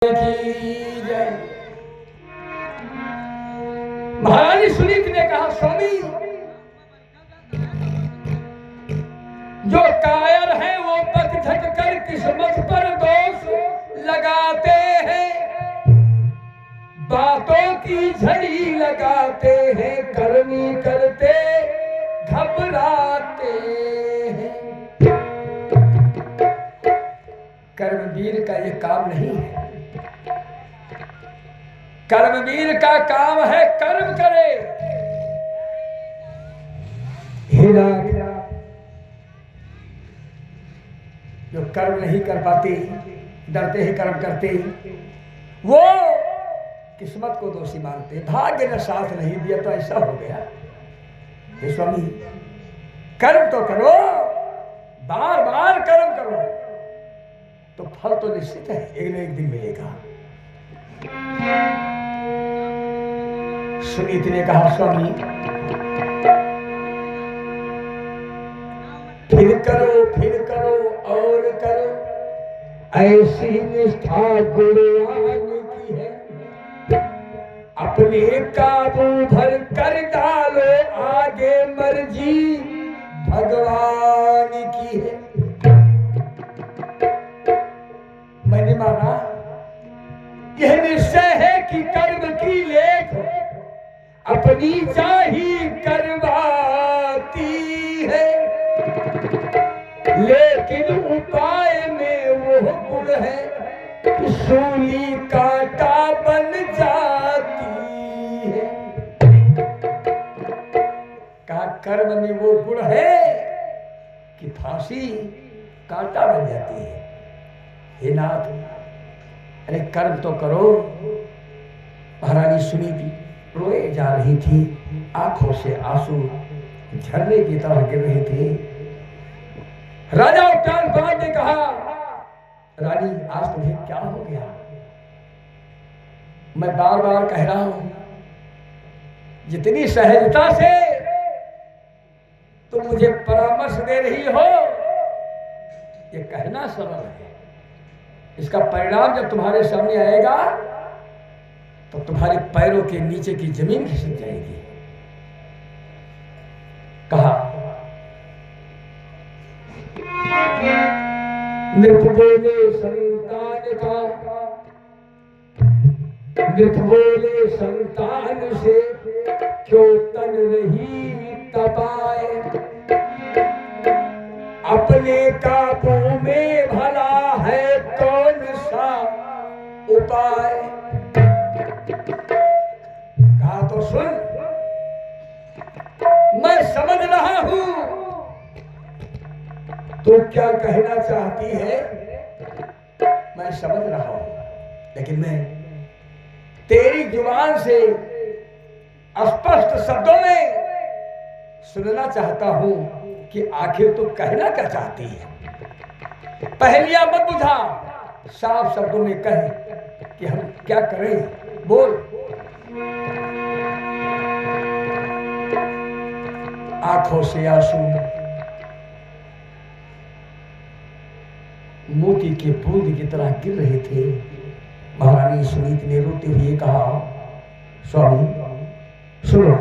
की जय। महारानी सुनीति ने कहा, स्वामी जो कायर हैं वो पकझट कर किस्मत पर दोष लगाते हैं, बातों की झड़ी लगाते हैं, करनी करते घबराते हैं। कर्मवीर का ये काम नहीं है। कर्मवीर का काम है कर्म करे। हीरा जो कर्म नहीं कर पाते, डरते ही कर्म करते, वो किस्मत को दोषी मानते। भाग्य ने साथ नहीं दिया तो ऐसा हो गया। हे स्वामी, कर्म तो करो, बार बार कर्म करो तो फल तो निश्चित है, एक न एक दिन मिलेगा। सुनीति ने कहा, स्वामी फिर करो और करो, ऐसी निष्ठा गुरुवान की है, अपने काबू भर कर डालो, आगे मर्जी भगवान की है। मैंने माना यह निश्चय है कि कर्म की लेख अपनी चाही करवाती है, लेकिन उपाय में वो गुण है कि सूली कांटा बन जाती है। कहा कर्म में वो गुण है कि फांसी कांटा बन जाती है। हे नाथ, अरे कर्म तो करो। महारानी सुनीति रोए जा रही थी, आंखों से आंसू झरने की तरह गिर रहे थे। राजा उत्तानपाद ने कहा, रानी आज तुम्हें क्या हो गया? मैं बार बार कह रहा हूं, जितनी सहजता से तुम मुझे परामर्श दे रही हो, ये कहना सरल है, इसका परिणाम जब तुम्हारे सामने आएगा तो तुम्हारे पैरों के नीचे की जमीन खिसक जाएगी। कहा, नृप बोले संतान का, नृप बोले संतान से क्यों तन रही तपाए, अपने काबू में भला है कौन सा उपाय। कहा तो सुन, मैं समझ रहा हूं तू क्या कहना चाहती है, मैं समझ रहा हूं, लेकिन मैं तेरी जुबान से स्पष्ट शब्दों में सुनना चाहता हूं कि आखिर तू कहना क्या चाहती है। पहेलियां मत बुझा, साफ शब्दों में कह कि हम क्या करें, बोल। आंखों से आंसू मोती के बूंद की तरह गिर रहे थे। महारानी सुनीति ने रोते हुए कहा, स्वामी सुनो,